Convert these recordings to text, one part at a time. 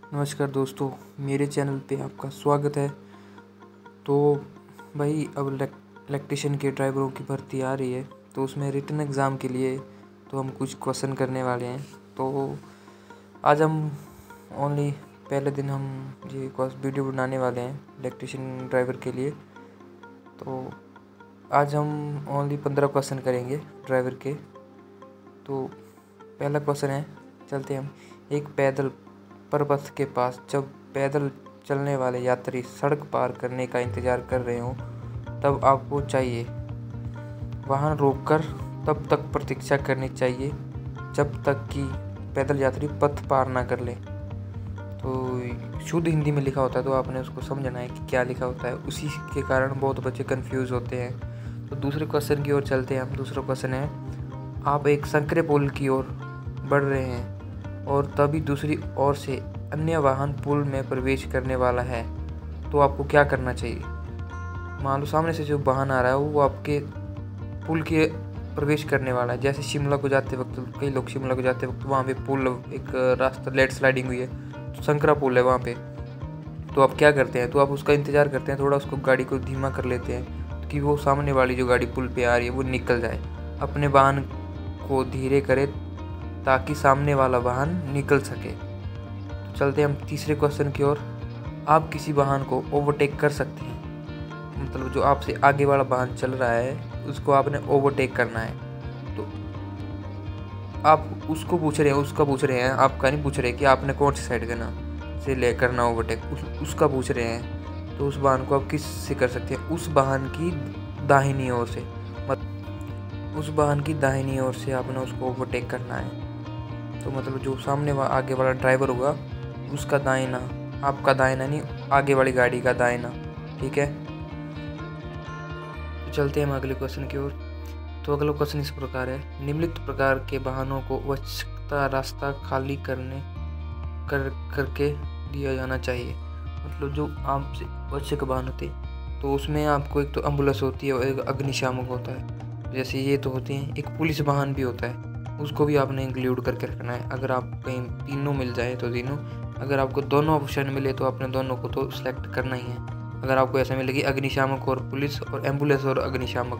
नमस्कार दोस्तों, मेरे चैनल पे आपका स्वागत है। तो भाई अब इलेक्ट्रिशियन के ड्राइवरों की भर्ती आ रही है, तो उसमें रिटन एग्ज़ाम के लिए तो हम कुछ क्वेश्चन करने वाले हैं। तो आज हम ओनली पहले दिन हम ये वीडियो बनाने वाले हैं इलेक्ट्रिशियन ड्राइवर के लिए। तो आज हम ओनली 15 क्वेश्चन करेंगे ड्राइवर के। तो पहला क्वेश्चन है, चलते हम। एक पैदल पर्वत के पास जब पैदल चलने वाले यात्री सड़क पार करने का इंतजार कर रहे हों, तब आपको चाहिए वाहन रोककर तब तक प्रतीक्षा करनी चाहिए जब तक कि पैदल यात्री पथ पार ना कर ले। तो शुद्ध हिंदी में लिखा होता है, तो आपने उसको समझना है कि क्या लिखा होता है। उसी के कारण बहुत बच्चे कंफ्यूज होते हैं। तो दूसरे क्वेश्चन की ओर चलते हैं हम। दूसरा क्वेश्चन है, आप एक संकरे पुल की ओर बढ़ रहे हैं और तभी दूसरी ओर से अन्य वाहन पुल में प्रवेश करने वाला है, तो आपको क्या करना चाहिए। मान लो सामने से जो वाहन आ रहा है वो आपके पुल के प्रवेश करने वाला है। जैसे शिमला को जाते वक्त, कई लोग शिमला को जाते वक्त वहाँ पे पुल, एक रास्ता लैंड स्लाइडिंग हुई है, तो संकरा पुल है वहाँ पे। तो आप क्या करते हैं, तो आप उसका इंतज़ार करते हैं, थोड़ा उसको गाड़ी को धीमा कर लेते हैं कि वो सामने वाली जो गाड़ी पुल पे आ रही है वो निकल जाए। अपने वाहन को धीरे करें ताकि सामने वाला वाहन निकल सके। तो चलते हैं हम तीसरे क्वेश्चन की ओर। आप किसी वाहन को ओवरटेक कर सकते हैं, मतलब जो आपसे आगे वाला वाहन चल रहा है उसको आपने ओवरटेक करना है। तो आप उसको पूछ रहे हैं, उसका पूछ रहे हैं, आपका नहीं पूछ रहे कि आपने कौन सी साइड करना ओवरटेक, उसका पूछ रहे हैं। तो उस वाहन को आप किस से कर सकते हैं, उस वाहन की दाहिनी ओर से, उस वाहन की दाहिनी ओर से आपने उसको ओवरटेक करना है। तो मतलब जो सामने आगे वाला ड्राइवर होगा उसका दाहिना, आपका दाहिना नहीं, आगे वाली गाड़ी का दाहिना। ठीक है, तो चलते हैं हम अगले क्वेश्चन की ओर। तो अगला क्वेश्चन इस प्रकार है, निम्नलिखित प्रकार के वाहनों को आवश्यकता रास्ता खाली करके दिया जाना चाहिए। मतलब जो आपसे आवश्यक वाहन होते हैं, तो उसमें आपको एक तो एम्बुलेंस होती है और एक अग्निशामक होता है। जैसे ये तो होते हैं, एक पुलिस वाहन भी होता है, उसको भी आपने इंक्लूड करके रखना है। अगर आप कहीं तीनों मिल जाए तो तीनों, अगर आपको दोनों ऑप्शन मिले तो आपने दोनों को तो सिलेक्ट करना ही है। अगर आपको ऐसा मिले कि अग्निशामक और पुलिस और एम्बुलेंस और अग्निशामक,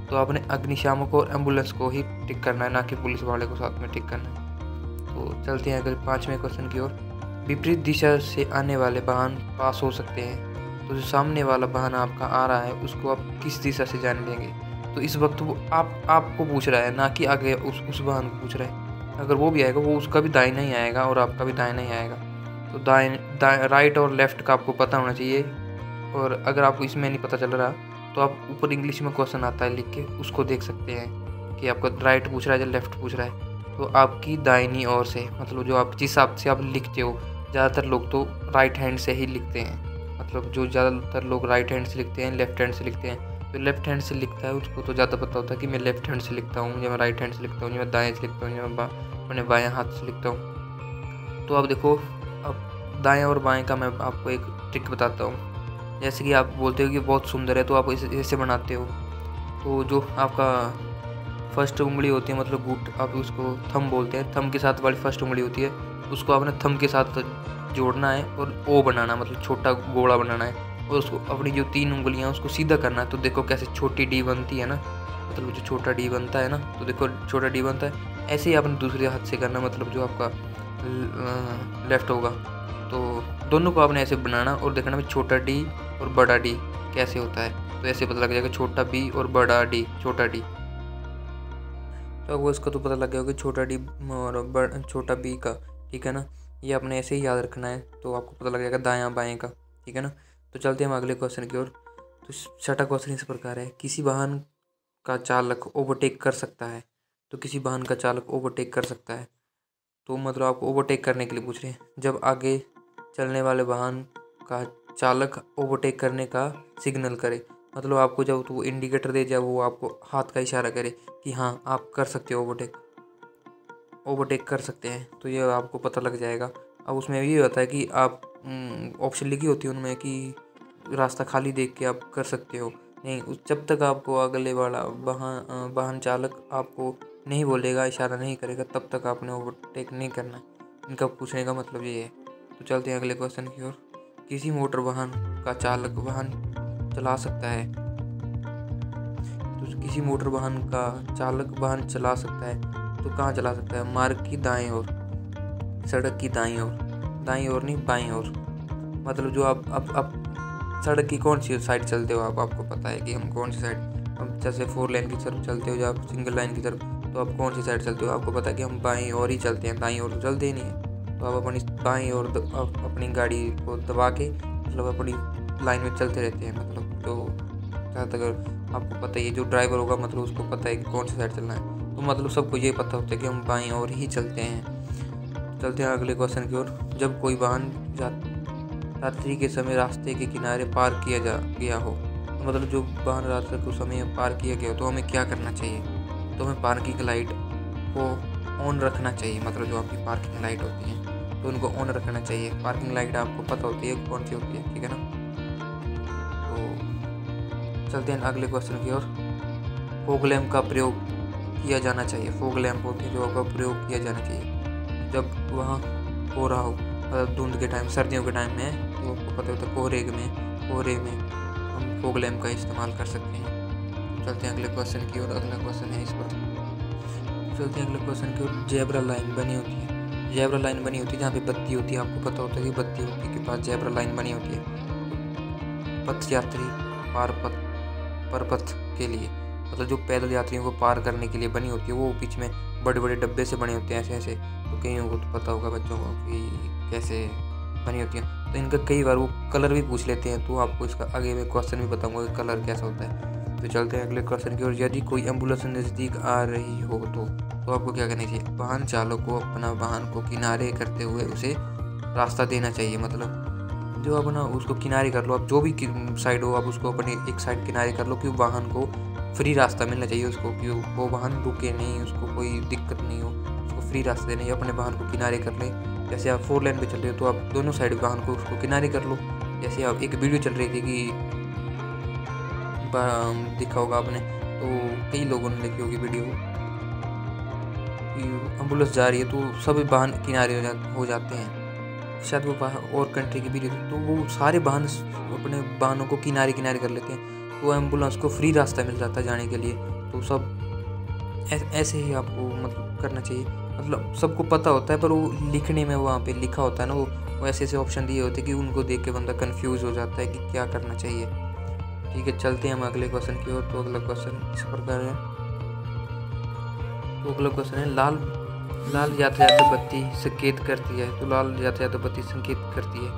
तो आपने अग्निशामक और एम्बुलेंस को ही टिक करना है, ना कि पुलिस वाले को साथ में टिक करना है। तो चलते हैं अगर 5वें क्वेश्चन की ओर। विपरीत दिशा से आने वाले वाहन पास हो सकते हैं, तो जो सामने वाला वाहन आपका आ रहा है उसको आप किस दिशा से जाने देंगे। तो इस वक्त वो आपको पूछ रहा है, ना कि आगे उस वाहन को पूछ रहा है। अगर वो भी आएगा वो उसका भी दाहिना ही आएगा और आपका भी दाहिना ही आएगा। तो राइट और लेफ्ट का आपको पता होना चाहिए। और अगर आपको इसमें नहीं पता चल रहा तो आप ऊपर इंग्लिश में क्वेश्चन आता है लिख के, उसको देख सकते हैं कि आपका राइट पूछ रहा है या लेफ्ट पूछ रहा है। तो आपकी दाहिनी ओर से, मतलब जो आप जिस हिसाब से आप लिखते हो, ज़्यादातर लोग तो राइट हैंड से ही लिखते हैं। मतलब जो ज़्यादातर लोग राइट हैंड से लिखते हैं, लेफ्ट हैंड से लिखते हैं। जो लेफ्ट हैंड से लिखता है उसको तो ज़्यादा पता होता है कि मैं लेफ्ट हैंड से लिखता हूँ, या मैं राइट हैंड से लिखता हूँ, या मैं दाएँ से लिखता हूँ, या मैं अपने बाएँ हाथ से लिखता हूँ। तो आप देखो, अब दाएँ और बाएँ का मैं आपको एक ट्रिक बताता हूँ। जैसे कि आप बोलते हो कि बहुत सुंदर है, तो आप इसे ऐसे बनाते हो। तो जो आपका फर्स्ट उंगली होती है, मतलब गुट, आप उसको थंब बोलते हैं, थंब के साथ वाली फर्स्ट उंगली होती है, उसको आपने थंब के साथ जोड़ना है और ओ बनाना, मतलब छोटा गोला बनाना है। और उसको अपनी जो 3 उंगलियां उसको सीधा करना है। तो देखो कैसे छोटी डी बनती है ना, मतलब जो छोटा डी बनता है ना, तो देखो छोटा डी बनता है। ऐसे ही आपने दूसरे हाथ से करना, मतलब जो आपका लेफ्ट होगा, तो दोनों को आपने ऐसे बनाना और देखना में छोटा डी और बड़ा डी कैसे होता है। तो ऐसे पता लग जाएगा छोटा बी और बड़ा डी, छोटा डी। तो आपको इसका तो पता लग गया होगा छोटा डी और छोटा बी का। ठीक है ना, ये आपने ऐसे ही याद रखना है, तो आपको पता लग जाएगा दायां बाएं का। ठीक है ना, तो चलते हैं हम अगले क्वेश्चन की ओर। तो छठा क्वेश्चन इस प्रकार है, किसी वाहन का चालक ओवरटेक कर सकता है। तो किसी वाहन का चालक ओवरटेक कर सकता है, तो मतलब आप ओवरटेक करने के लिए पूछ रहे हैं। जब आगे चलने वाले वाहन का चालक ओवरटेक करने का सिग्नल करे, मतलब आपको जब तो वो इंडिकेटर दे, जब वो आपको हाथ का इशारा करे कि हाँ आप कर सकते हो ओवरटेक कर सकते हैं, तो ये आपको पता लग जाएगा। अब उसमें ये होता है कि आप ऑप्शन लिखी होती है उनमें कि रास्ता खाली देख के आप कर सकते हो। नहीं, जब तक आपको अगले वाला वाहन चालक आपको नहीं बोलेगा, इशारा नहीं करेगा, तब तक आपने ओवरटेक नहीं करना। इनका पूछने का मतलब ये है। तो चलते हैं अगले क्वेश्चन की ओर। किसी मोटर वाहन का चालक वाहन चला सकता है, तो किसी मोटर वाहन का चालक वाहन चला सकता है तो कहाँ चला सकता है? मार्ग की दाएं ओर, सड़क की दाईं ओर नहीं बाईं ओर। मतलब जो आप सड़क की कौन सी साइड चलते हो आपको पता है कि हम कौन सी साइड, हम जैसे 4 लेन की तरफ चलते हो या आप सिंगल लाइन की तरफ, तो आप कौन सी साइड चलते हो? आपको पता है कि हम बाईं ओर ही चलते हैं, दाईं ओर तो चलते ही नहीं है। तो आप अपनी बाईं ओर अपनी गाड़ी को दबा के मतलब अपनी लाइन में चलते रहते हैं। मतलब तो जहाँ तक आपको पता ही है, जो ड्राइवर होगा मतलब उसको पता है कि कौन सी साइड चलना है, तो मतलब सबको ये पता होता है कि हम बाईं ओर ही चलते हैं। चलते हैं अगले क्वेश्चन की ओर। जब कोई वाहन रात्रि के समय रास्ते के किनारे पार्क किया गया हो, तो मतलब जो वाहन रात्रि के समय पार्क किया गया हो तो हमें क्या करना चाहिए? तो हमें पार्किंग लाइट को ऑन रखना चाहिए। मतलब जो आपकी पार्किंग लाइट होती है तो उनको ऑन रखना चाहिए। पार्किंग लाइट आपको पता होती है कौन सी होती है, ठीक है ना। तो चलते हैं अगले क्वेश्चन की ओर। फॉग लैम्प का प्रयोग किया जाना चाहिए। फॉग लैम्प होती है जो का प्रयोग किया जाना चाहिए जब वहाँ हो रहा हो, मतलब धुंध के टाइम, सर्दियों के टाइम में, तो आपको पता होता है कोहरे में हम फॉग लैम्प का इस्तेमाल कर सकते हैं। चलते हैं अगले क्वेश्चन की ओर। अगला क्वेश्चन है इस पर, चलते हैं अगले क्वेश्चन की ओर। जेब्रा लाइन बनी होती है, जेब्रा लाइन बनी होती है जहाँ पे बत्ती होती है। आपको पता होता है कि बत्ती होती के पास जेब्रा लाइन बनी होती है पथ यात्री परपथ के लिए, मतलब जो पैदल यात्रियों को पार करने के लिए बनी होती है। वो बीच में बड़े बड़े डब्बे से बने होते हैं ऐसे। तो कईयों को तो पता होगा बच्चों को कि कैसे बनी होती है। तो इनका कई बार वो कलर भी पूछ लेते हैं, तो आपको इसका आगे में क्वेश्चन भी बताऊंगा कि कलर कैसा होता है। तो चलते हैं अगले क्वेश्चन की ओर। यदि कोई एम्बुलेंस नज़दीक आ रही हो तो आपको क्या करना चाहिए? वाहन चालक को अपना वाहन को किनारे करते हुए उसे रास्ता देना चाहिए। मतलब जो अपना उसको किनारे कर लो, आप जो भी साइड हो आप उसको अपने एक साइड किनारे कर लो कि वाहन को फ्री रास्ता मिलना चाहिए उसको, कि वो वाहन रुके नहीं, उसको कोई दिक्कत नहीं हो, उसको फ्री रास्ता देना चाहिए। अपने वाहन को किनारे कर ले। जैसे आप 4 लेन पे चल रहे हो तो आप दोनों साइड वाहन को उसको किनारे कर लो। जैसे आप एक वीडियो चल रही थी कि देखा होगा आपने, तो कई लोगों ने देखी होगी वीडियो कि एम्बुलेंस जा रही है तो सभी वाहन किनारे हो जाते हैं। शायद वो और कंट्री की वीडियो थी, तो वो सारे वाहन अपने वाहनों को किनारे कर लेते हैं, तो एम्बुलेंस को फ्री रास्ता मिल जाता है जाने के लिए। तो सब ऐसे ही आपको मतलब करना चाहिए। मतलब सबको पता होता है पर वो लिखने में वहाँ पे लिखा होता है ना, वो ऐसे ऑप्शन दिए होते हैं कि उनको देख के बंदा कंफ्यूज हो जाता है कि क्या करना चाहिए। ठीक है, चलते हैं हम अगले क्वेश्चन की ओर। तो अगला क्वेश्चन इस प्रकार है। तो अगला क्वेश्चन है, लाल यातायात बत्ती संकेत करती है। तो लाल यातायात बत्ती संकेत करती है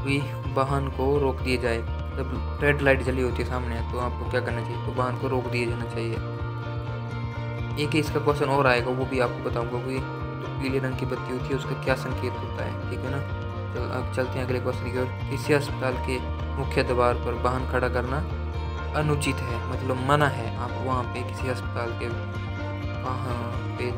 कि वाहन को रोक दिए जाए। जब रेड लाइट जली होती है सामने तो आपको क्या करना चाहिए? तो वाहन को रोक दिए जाना चाहिए। एक इसका क्वेश्चन और आएगा, वो भी आपको बताऊंगा कि जो पीले रंग की बत्ती होती है उसका क्या संकेत होता है, ठीक है ना। तो अब चलते हैं अगले क्वेश्चन की ओर। किसी अस्पताल के मुख्य द्वार पर वाहन खड़ा करना अनुचित है, मतलब मना है। आप वहाँ पे किसी अस्पताल के वहाँ पे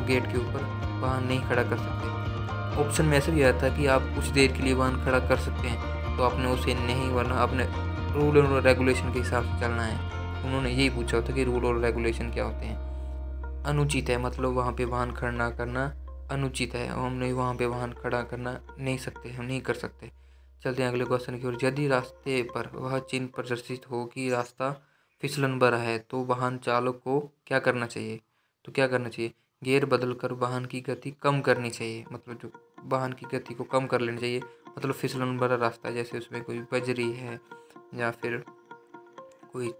गेट के ऊपर वाहन नहीं खड़ा कर सकते। ऑप्शन में ऐसे भी आया था कि आप कुछ देर के लिए वाहन खड़ा कर सकते हैं, तो आपने उसे नहीं, वरना आपने रूल और रेगुलेशन के हिसाब से चलना है। उन्होंने यही पूछा होता कि रूल और रेगुलेशन क्या होते हैं। अनुचित है मतलब वहाँ पे वाहन खड़ा करना अनुचित है, हम नहीं वहाँ पे वाहन खड़ा करना नहीं सकते, हम नहीं कर सकते। चलते हैं अगले क्वेश्चन की ओर। यदि रास्ते पर वह चिन्ह प्रदर्शित हो कि रास्ता फिसलन भरा है तो वाहन चालक को क्या करना चाहिए? तो क्या करना चाहिए? गियर बदलकर वाहन की गति कम करनी चाहिए। मतलब जो वाहन की गति को कम कर लेनी चाहिए। मतलब फिसलन भरा रास्ता है, जैसे उसमें कोई बजरी है या फिर कोई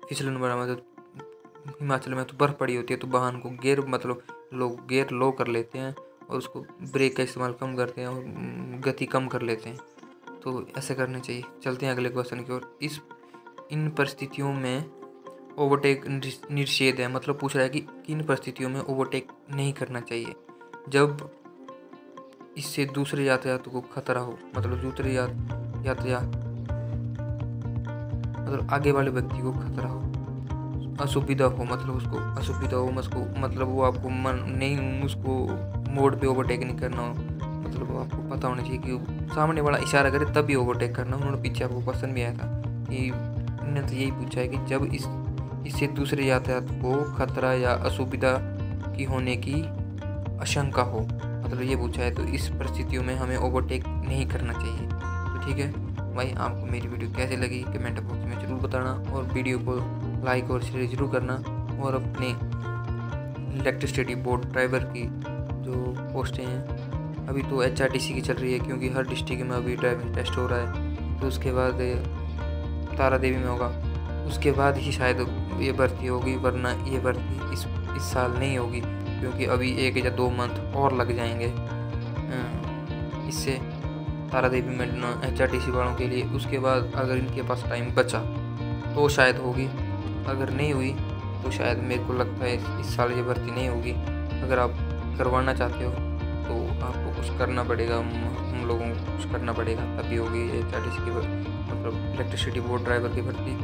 फिसलन भरा, मतलब हिमाचल में तो बर्फ़ पड़ी होती है, तो वाहन को लोग गियर लो कर लेते हैं और उसको ब्रेक का इस्तेमाल कम करते हैं और गति कम कर लेते हैं। तो ऐसे करना चाहिए। चलते हैं अगले क्वेश्चन की ओर। इन परिस्थितियों में ओवरटेक निषेध है। मतलब पूछ रहा है कि किन परिस्थितियों में ओवरटेक नहीं करना चाहिए? जब इससे दूसरे यातायात को खतरा हो, मतलब दूसरे यातायात मतलब आगे वाले व्यक्ति को खतरा हो, असुविधा हो, मतलब उसको असुविधा हो, मतलब वो आपको नहीं उसको मोड पे ओवरटेक नहीं करना हो। मतलब आपको पता होना चाहिए कि सामने वाला इशारा करे तभी ओवरटेक करना। उन्होंने पीछे आपको क्वेश्चन भी आया था कि उन्होंने तो यही पूछा है कि जब इससे दूसरे यातायात को खतरा या असुविधा की होने की आशंका हो, मतलब ये पूछा है। तो इस परिस्थितियों में हमें ओवरटेक नहीं करना चाहिए। तो ठीक है भाई, आपको मेरी वीडियो कैसे लगी कमेंट बॉक्स में ज़रूर बताना, और वीडियो को लाइक और शेयर ज़रूर करना। और अपने इलेक्ट्रिसिटी बोर्ड ड्राइवर की जो पोस्टें हैं अभी तो HRTC की चल रही है, क्योंकि हर डिस्ट्रिक्ट में अभी ड्राइविंग टेस्ट हो रहा है। तो उसके बाद तारा देवी में होगा, उसके बाद ही शायद ये भर्ती होगी, वरना ये भर्ती इस साल नहीं होगी, क्योंकि अभी 1 या 2 मंथ और लग जाएंगे इससे तारा देवी में HRTC वालों के लिए। उसके बाद अगर इनके पास टाइम बचा तो शायद होगी, अगर नहीं हुई तो शायद मेरे को लगता है इस साल ये भर्ती नहीं होगी। अगर आप करवाना चाहते हो तो आपको कुछ करना पड़ेगा, हम लोगों को कुछ करना पड़ेगा, तभी होगी HRTC की मतलब इलेक्ट्रिसिटी बोर्ड ड्राइवर की भर्ती।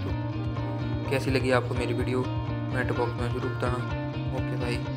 तो कैसी लगी आपको मेरी वीडियो कमेंट बॉक्स में जरूर बताना। ओके भाई।